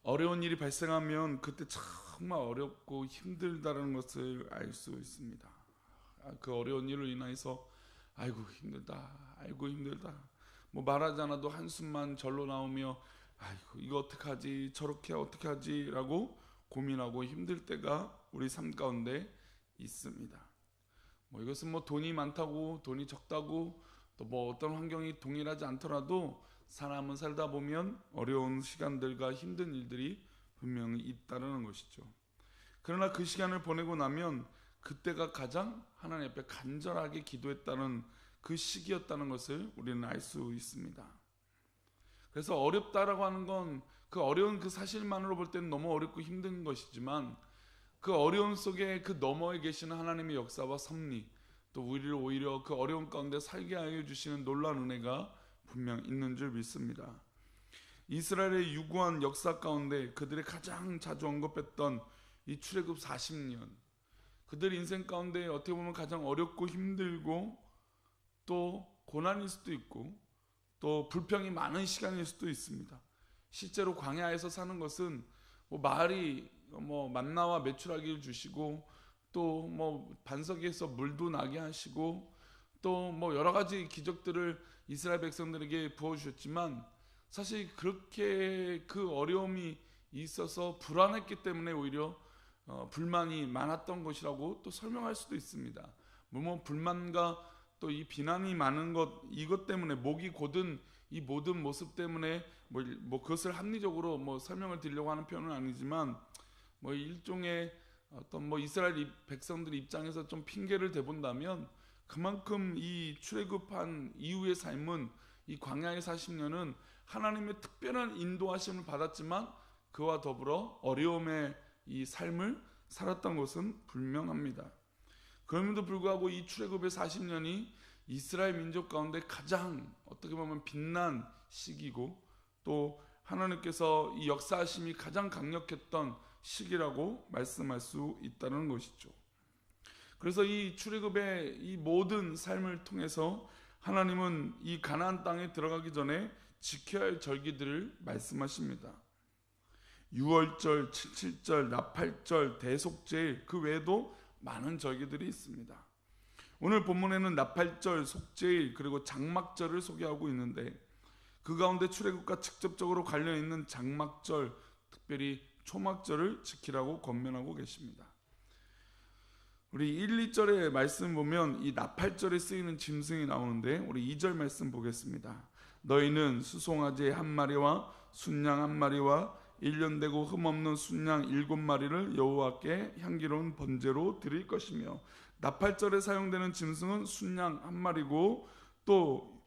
어려운 일이 발생하면 그때 정말 어렵고 힘들다는 것을 알 수 있습니다. 그 어려운 일로 인해서 아이고 힘들다, 아이고 힘들다, 뭐 말하지 않아도 한숨만 절로 나오며 아이고 이거 어떡하지, 저렇게 어떡하지 라고 고민하고 힘들 때가 우리 삶 가운데 있습니다. 뭐 이것은 뭐 돈이 많다고 돈이 적다고 또 뭐 어떤 환경이 동일하지 않더라도 사람은 살다 보면 어려운 시간들과 힘든 일들이 분명히 있다는 것이죠. 그러나 그 시간을 보내고 나면 그때가 가장 하나님 앞에 간절하게 기도했다는 그 시기였다는 것을 우리는 알 수 있습니다. 그래서 어렵다라고 하는 건 그 어려운 그 사실만으로 볼 때는 너무 어렵고 힘든 것이지만 그 어려움 속에 그 너머에 계시는 하나님의 역사와 섭리, 또 우리를 오히려 그 어려움 가운데 살게 하여 주시는 놀라운 은혜가 분명 있는 줄 믿습니다. 이스라엘의 유구한 역사 가운데 그들이 가장 자주 언급했던 이 출애굽 40년, 그들 인생 가운데 어떻게 보면 가장 어렵고 힘들고 또 고난일 수도 있고 또 불평이 많은 시간일 수도 있습니다. 실제로 광야에서 사는 것은 뭐 마을이 뭐 만나와 메추라기를 주시고 또 뭐 반석에서 물도 나게 하시고 또 뭐 여러 가지 기적들을 이스라엘 백성들에게 부어주셨지만 사실 그렇게 그 어려움이 있어서 불안했기 때문에 오히려 불만이 많았던 것이라고 또 설명할 수도 있습니다. 뭐 불만과 또 이 비난이 많은 것, 이것 때문에 목이 곧은 이 모든 모습 때문에 뭐 그것을 합리적으로 뭐 설명을 드리려고 하는 표현은 아니지만 뭐 일종의 어떤 뭐 이스라엘 백성들 입장에서 좀 핑계를 대본다면 그만큼 이 출애굽한 이후의 삶은 이 광야의 40년은 하나님의 특별한 인도하심을 받았지만 그와 더불어 어려움의 이 삶을 살았던 것은 분명합니다. 그럼에도 불구하고 이 출애굽의 40년이 이스라엘 민족 가운데 가장 어떻게 보면 빛난 시기고 또 하나님께서 이 역사하심이 가장 강력했던 시기라고 말씀할 수 있다는 것이죠. 그래서 이 출애굽의 이 모든 삶을 통해서 하나님은 이 가나안 땅에 들어가기 전에 지켜야 할 절기들을 말씀하십니다. 유월절, 칠칠절, 나팔절, 대속제일, 그 외에도 많은 절기들이 있습니다. 오늘 본문에는 나팔절, 속죄일 그리고 장막절을 소개하고 있는데 그 가운데 출애굽과 직접적으로 관련 있는 장막절, 특별히 초막절을 지키라고 권면하고 계십니다. 우리 1, 2절의 말씀 보면 이 나팔절에 쓰이는 짐승이 나오는데 우리 2절 말씀 보겠습니다. 너희는 수송아지 한 마리와 순양 한 마리와 1년 되고 흠없는 순양 7마리를 여호와께 향기로운 번제로 드릴 것이며, 나팔절에 사용되는 짐승은 순양 한 마리고 또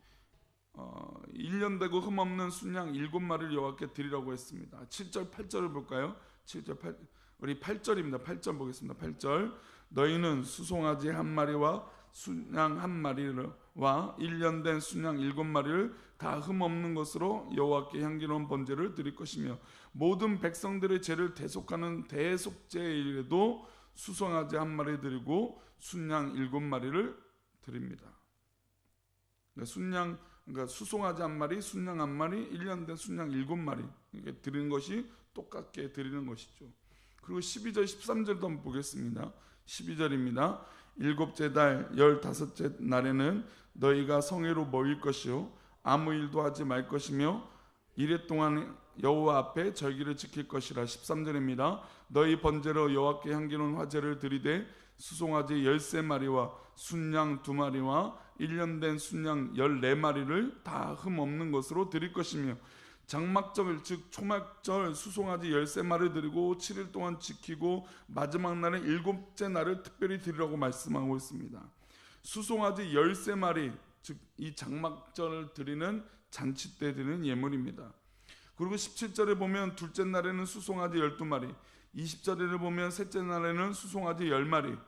1년 되고 흠없는 순양 7마리를 여호와께 드리라고 했습니다. 7절 8절을 볼까요? 7절 8, 우리 8절입니다. 8절 보겠습니다. 8절 너희는 수송아지 한 마리와 순양 한 마리와 1년 된 순양 7마리를 다 흠없는 것으로 여호와께 향기로운 번제를 드릴 것이며, 모든 백성들의 죄를 대속하는 대속제일에도 수송아지 한 마리 드리고 순양 7마리를 드립니다. 그러니까 수송아지 한 마리, 순양 한 마리, 1년 된 순양 7마리 이렇게 드리는 것이 똑같게 드리는 것이죠. 그리고 12절 13절도 한번 보겠습니다. 12절입니다. 일곱째 달 15째 날에는 너희가 성회로 모일 것이요 아무 일도 하지 말 것이며 이래 동안 여호와 앞에 절기를 지킬 것이라. 13절입니다. 너희 번제로 여호와께 향기로운 화제를 드리되 수송아지 13마리와 순양 2마리와 1년 된 순양 14마리를 다 흠없는 것으로 드릴 것이며, 장막절 즉 초막절 수송아지 13마리 드리고 7일 동안 지키고 마지막 날에 7째 날을 특별히 드리라고 말씀하고 있습니다. 수송아지 13마리 즉 이 장막절을 드리는 잔치 때 드리는 예물입니다. 그리고 17절에 보면 둘째 날에는 수송아지 12마리, 20절에 보면 셋째 날에는 수송아지 10마리,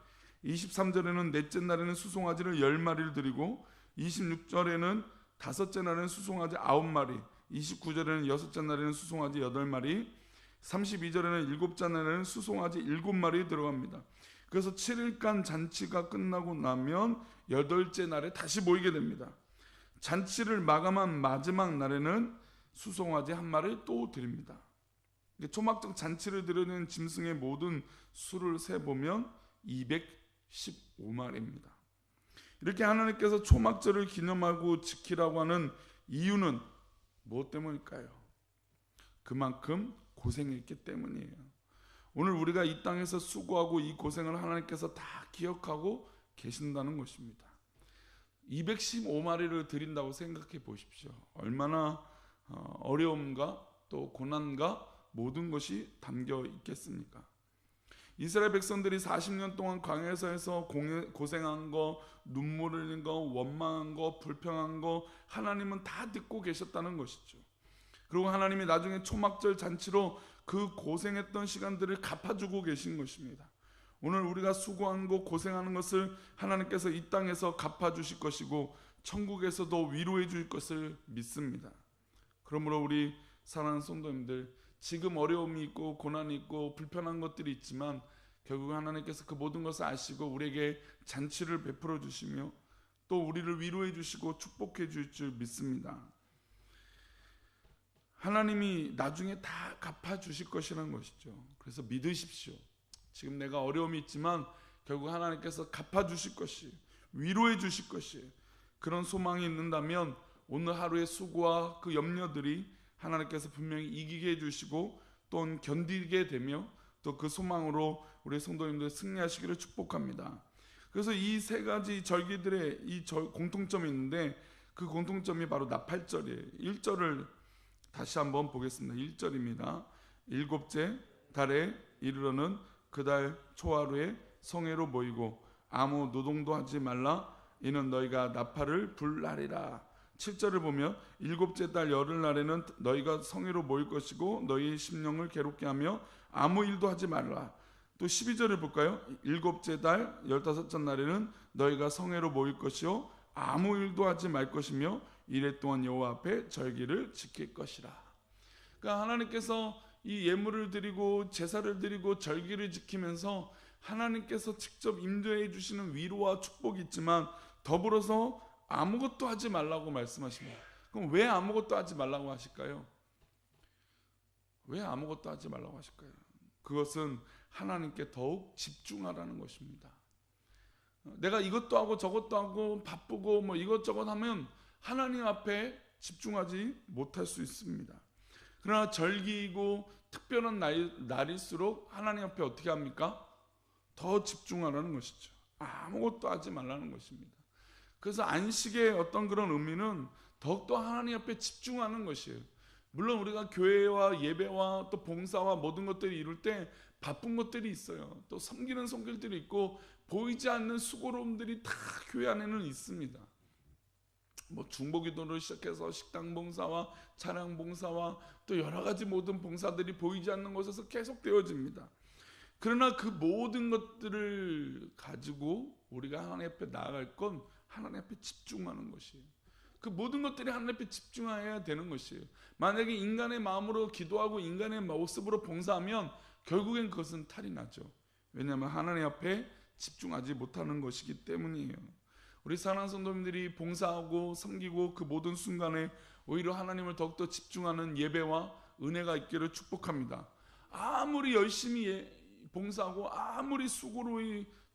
23절에는 넷째 날에는 수송아지를 10마리를 드리고 26절에는 다섯째 날에는 수송아지 9마리, 29절에는 여섯째 날에는 수송아지 8마리, 32절에는 일곱째 날에는 수송아지 7마리 들어갑니다. 그래서 7일간 잔치가 끝나고 나면 8째 날에 다시 모이게 됩니다. 잔치를 마감한 마지막 날에는 수송아지 한 마리를 또 드립니다. 초막절 잔치를 드리는 짐승의 모든 수를 세보면 215마리입니다. 이렇게 하나님께서 초막절을 기념하고 지키라고 하는 이유는 무엇 때문일까요? 그만큼 고생했기 때문이에요. 오늘 우리가 이 땅에서 수고하고 이 고생을 하나님께서 다 기억하고 계신다는 것입니다. 215마리를 드린다고 생각해 보십시오. 얼마나 어려움과 또 고난과 모든 것이 담겨 있겠습니까? 이스라엘 백성들이 40년 동안 광야에서 해서 고생한 거, 눈물 흘린 거, 원망한 거, 불평한 거 하나님은 다 듣고 계셨다는 것이죠. 그리고 하나님이 나중에 초막절 잔치로 그 고생했던 시간들을 갚아주고 계신 것입니다. 오늘 우리가 수고한 거, 고생하는 것을 하나님께서 이 땅에서 갚아주실 것이고 천국에서도 위로해 줄 것을 믿습니다. 그러므로 우리 사랑하는 성도님들, 지금 어려움이 있고 고난이 있고 불편한 것들이 있지만 결국 하나님께서 그 모든 것을 아시고 우리에게 잔치를 베풀어 주시며 또 우리를 위로해 주시고 축복해 줄 줄 믿습니다. 하나님이 나중에 다 갚아 주실 것이라는 것이죠. 그래서 믿으십시오. 지금 내가 어려움이 있지만 결국 하나님께서 갚아 주실 것이, 위로해 주실 것이, 그런 소망이 있는다면 오늘 하루의 수고와 그 염려들이 하나님께서 분명히 이기게 해주시고 또 견디게 되며 또 그 소망으로 우리 성도님들 승리하시기를 축복합니다. 그래서 이 세 가지 절기들의 이 공통점이 있는데 그 공통점이 바로 나팔절이에요. 1절을 다시 한번 보겠습니다. 1절입니다. 일곱째 달에 이르러는 그 달 초하루에 성회로 모이고 아무 노동도 하지 말라. 이는 너희가 나팔을 불 날이라. 7절을 보면 일곱째 달 열흘날에는 너희가 성회로 모일 것이고 너희 심령을 괴롭게 하며 아무 일도 하지 말라. 또 12절을 볼까요? 일곱째 달 15째 날에는 너희가 성회로 모일 것이요 아무 일도 하지 말 것이며 이래 동안 여호와 앞에 절기를 지킬 것이라. 그러니까 하나님께서 이 예물을 드리고 제사를 드리고 절기를 지키면서 하나님께서 직접 인도해 주시는 위로와 축복이 있지만 더불어서 아무것도 하지 말라고 말씀하십니다. 그럼 왜 아무것도 하지 말라고 하실까요? 왜 아무것도 하지 말라고 하실까요? 그것은 하나님께 더욱 집중하라는 것입니다. 내가 이것도 하고 저것도 하고 바쁘고 뭐 이것저것 하면 하나님 앞에 집중하지 못할 수 있습니다. 그러나 절기이고 특별한 날일수록 하나님 앞에 어떻게 합니까? 더 집중하라는 것이죠. 아무것도 하지 말라는 것입니다. 그래서 안식의 어떤 그런 의미는 더욱더 하나님 앞에 집중하는 것이에요. 물론 우리가 교회와 예배와 또 봉사와 모든 것들이 이룰 때 바쁜 것들이 있어요. 또 섬기는 손길들이 있고 보이지 않는 수고로움들이 다 교회 안에는 있습니다. 뭐 중보기도를 시작해서 식당 봉사와 차량 봉사와 또 여러 가지 모든 봉사들이 보이지 않는 곳에서 계속 되어집니다. 그러나 그 모든 것들을 가지고 우리가 하나님 앞에 나아갈 건 하나님 앞에 집중하는 것이에요. 그 모든 것들이 하나님 앞에 집중해야 되는 것이에요. 만약에 인간의 마음으로 기도하고 인간의 모습으로 봉사하면 결국엔 그것은 탈이 나죠. 왜냐하면 하나님 앞에 집중하지 못하는 것이기 때문이에요. 우리 사랑하는 성도님들이 봉사하고 섬기고 그 모든 순간에 오히려 하나님을 더욱더 집중하는 예배와 은혜가 있기를 축복합니다. 아무리 열심히 봉사하고 아무리 수고로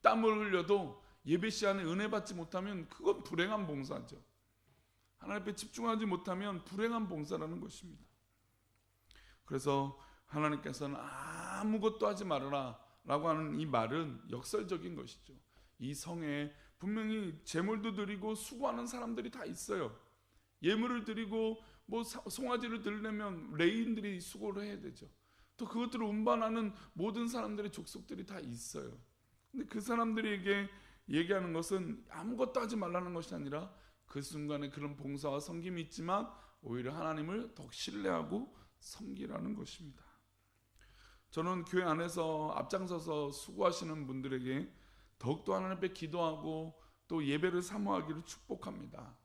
땀을 흘려도 예배 시간에 은혜 받지 못하면 그건 불행한 봉사죠. 하나님 앞에 집중하지 못하면 불행한 봉사라는 것입니다. 그래서 하나님께서는 아무것도 하지 말아라 라고 하는 이 말은 역설적인 것이죠. 이 성에 분명히 제물도 드리고 수고하는 사람들이 다 있어요. 예물을 드리고 뭐 송아지를 드리려면 레인들이 수고를 해야 되죠. 또 그것들을 운반하는 모든 사람들의 족속들이 다 있어요. 근데 그 사람들에게 얘기하는 것은 아무것도 하지 말라는 것이 아니라 그 순간에 그런 봉사와 섬김이 있지만 오히려 하나님을 더 신뢰하고 섬기라는 것입니다. 저는 교회 안에서 앞장서서 수고하시는 분들에게 더욱더 하나님 앞에 기도하고 또 예배를 사모하기를 축복합니다.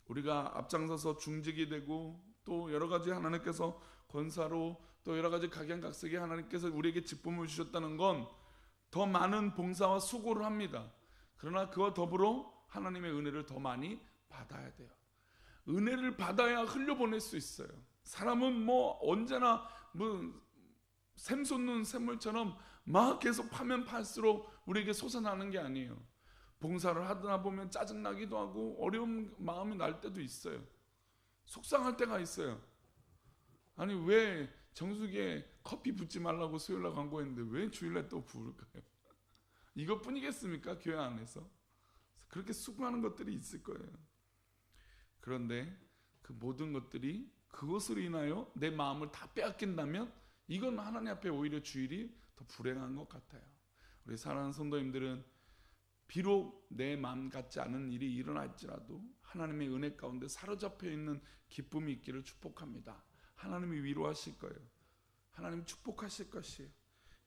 우리가 앞장서서 중직이 되고 또 여러 가지 하나님께서 권사로 또 여러 가지 각양각색의 하나님께서 우리에게 직분을 주셨다는 건 더 많은 봉사와 수고를 합니다. 그러나 그와 더불어 하나님의 은혜를 더 많이 받아야 돼요. 은혜를 받아야 흘려보낼 수 있어요. 사람은 뭐 언제나 뭐 샘솟는 샘물처럼 막 계속 파면 팔수록 우리에게 솟아나는 게 아니에요. 봉사를 하다 보면 짜증나기도 하고 어려운 마음이 날 때도 있어요. 속상할 때가 있어요. 아니 왜 정수기에 커피 붓지 말라고 수요일날 광고했는데 왜 주일날 또 부을까요? 이것뿐이겠습니까? 교회 안에서 그렇게 수고하는 것들이 있을 거예요. 그런데 그 모든 것들이 그것으로 인하여 내 마음을 다 빼앗긴다면 이건 하나님 앞에 오히려 주일이 더 불행한 것 같아요. 우리 사랑하는 성도님들은 비록 내 마음 같지 않은 일이 일어날지라도 하나님의 은혜 가운데 사로잡혀 있는 기쁨이 있기를 축복합니다. 하나님이 위로하실 거예요. 하나님 축복하실 것이에요.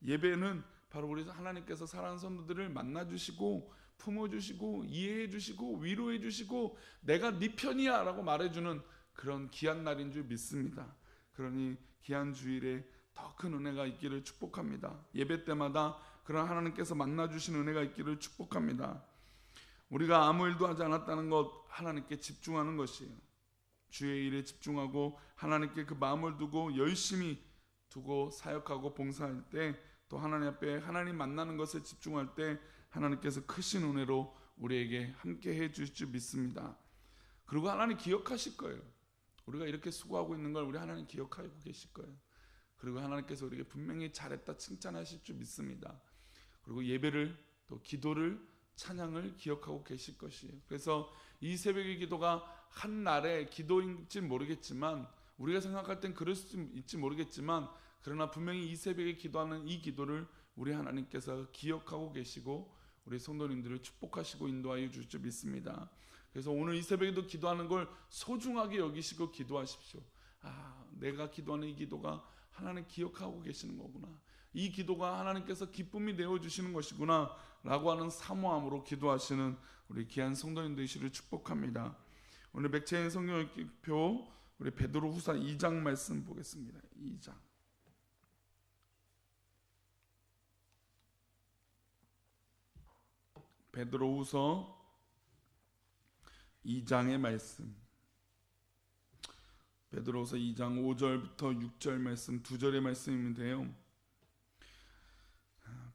예배는 바로 우리 하나님께서 사랑하는 성도들을 만나주시고 품어주시고 이해해주시고 위로해주시고 내가 네 편이야 라고 말해주는 그런 귀한 날인 줄 믿습니다. 그러니 귀한 주일에 더 큰 은혜가 있기를 축복합니다. 예배 때마다 그런 하나님께서 만나주신 은혜가 있기를 축복합니다. 우리가 아무 일도 하지 않았다는 것, 하나님께 집중하는 것이에요. 주의 일에 집중하고 하나님께 그 마음을 두고 열심히 두고 사역하고 봉사할 때, 또 하나님 앞에 하나님 만나는 것에 집중할 때 하나님께서 크신 은혜로 우리에게 함께 해주실 줄 믿습니다. 그리고 하나님 기억하실 거예요. 우리가 이렇게 수고하고 있는 걸 우리 하나님 기억하고 계실 거예요. 그리고 하나님께서 우리에게 분명히 잘했다 칭찬하실 줄 믿습니다. 그리고 예배를 또 기도를 찬양을 기억하고 계실 것이에요. 그래서 이 새벽의 기도가 한 날의 기도인지 모르겠지만, 우리가 생각할 땐 그럴 수 있지 모르겠지만, 그러나 분명히 이 새벽에 기도하는 이 기도를 우리 하나님께서 기억하고 계시고 우리 성도님들을 축복하시고 인도하여 주실 줄 믿습니다. 그래서 오늘 이 새벽에도 기도하는 걸 소중하게 여기시고 기도하십시오. 내가 기도하는 이 기도가 하나님 기억하고 계시는 거구나, 이 기도가 하나님께서 기쁨이 내어주시는 것이구나 라고 하는 사모함으로 기도하시는 우리 귀한 성도님 되시기를 축복합니다. 오늘 맥체인 성경 읽기표 우리 베드로후서 2장 말씀 보겠습니다. 2장 베드로후서 2장의 말씀, 베드로후서 2장 5절부터 6절 말씀, 2절의 말씀인데요.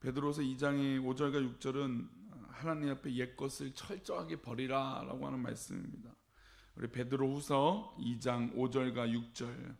베드로후서 2장의 5절과 6절은 하나님 앞에 옛것을 철저하게 버리라 라고 하는 말씀입니다. 우리 베드로후서 2장 5절과 6절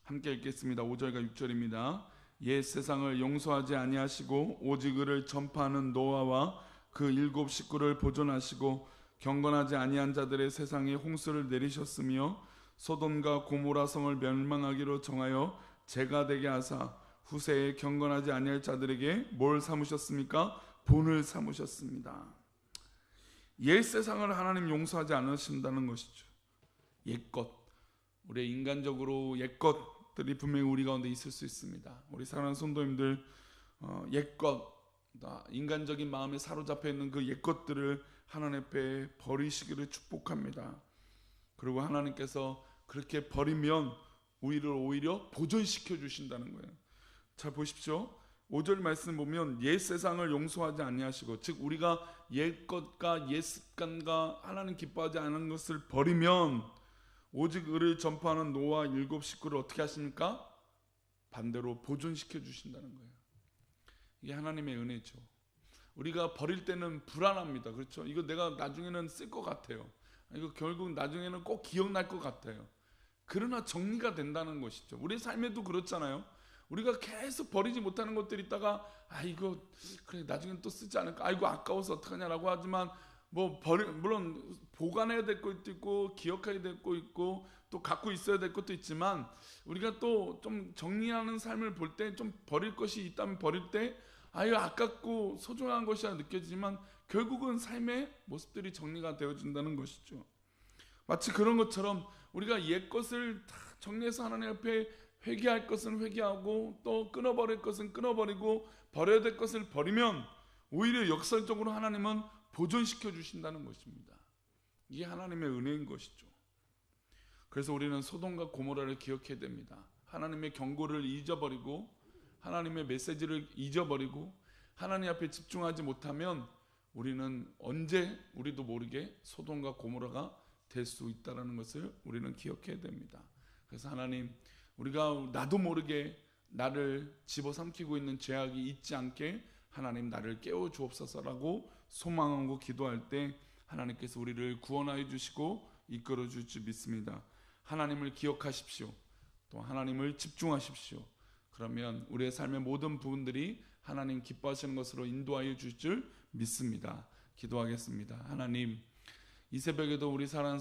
함께 읽겠습니다. 5절과 6절입니다. 옛 세상을 용서하지 아니하시고 오직 의를 전파하는 노아와 그 7 식구를 보존하시고 경건하지 아니한 자들의 세상에 홍수를 내리셨으며 소돔과 고모라 성을 멸망하기로 정하여 재가 되게 하사 후세에 경건하지 아니할 자들에게 뭘 삼으셨습니까? 본을 삼으셨습니다. 옛 세상을 하나님 용서하지 않으신다는 것이죠. 옛것, 우리의 인간적으로 옛것들이 분명히 우리 가운데 있을 수 있습니다. 우리 사랑하는 성도님들, 옛것, 인간적인 마음에 사로잡혀 있는 그 옛것들을 하나님 앞에 버리시기를 축복합니다. 그리고 하나님께서 그렇게 버리면 오히려 보존시켜 주신다는 거예요. 잘 보십시오. 5절 말씀 보면 옛 세상을 용서하지 아니하시고, 즉 우리가 옛것과 옛 습관과 하나님 기뻐하지 않은 것을 버리면 오직 의를 전파하는 노아 7 식구를 어떻게 하십니까? 반대로 보존시켜 주신다는 거예요. 이게 하나님의 은혜죠. 우리가 버릴 때는 불안합니다. 그렇죠? 이거 내가 나중에는 쓸 것 같아요. 이거 결국 나중에는 꼭 기억날 것 같아요. 그러나 정리가 된다는 것이죠. 우리 삶에도 그렇잖아요. 우리가 계속 버리지 못하는 것들이 있다가 이거 그래 나중엔 또 쓰지 않을까, 이거 아까워서 어떡하냐라고 하지만 물론 보관해야 될 것도 있고 기억해야 될 것도 있고 또 갖고 있어야 될 것도 있지만, 우리가 또 좀 정리하는 삶을 볼 때 좀 버릴 것이 있다면 버릴 때 이거 아깝고 소중한 것이라 느껴지지만 결국은 삶의 모습들이 정리가 되어진다는 것이죠. 마치 그런 것처럼 우리가 옛 것을 다 정리해서 하나님 앞에 회개할 것은 회개하고 또 끊어버릴 것은 끊어버리고 버려야 될 것을 버리면 오히려 역설적으로 하나님은 보존시켜 주신다는 것입니다. 이게 하나님의 은혜인 것이죠. 그래서 우리는 소돔과 고모라를 기억해야 됩니다. 하나님의 경고를 잊어버리고 하나님의 메시지를 잊어버리고 하나님 앞에 집중하지 못하면 우리는 언제 우리도 모르게 소돔과 고모라가 될 수 있다는 것을 우리는 기억해야 됩니다. 그래서 하나님, 우리가 나도 모르게 나를 집어삼키고 있는 죄악이 있지 않게 하나님 나를 깨워 주옵소서라고 소망하고 기도할 때 하나님께서 우리를 구원하여 주시고 이끌어 줄 줄 믿습니다. 하나님을 기억하십시오. 또 하나님을 집중하십시오. 그러면 우리의 삶의 모든 부분들이 하나님 기뻐하시는 것으로 인도하여 줄 줄 믿습니다. 기도하겠습니다. 하나님, 이 새벽에도 우리 사랑하는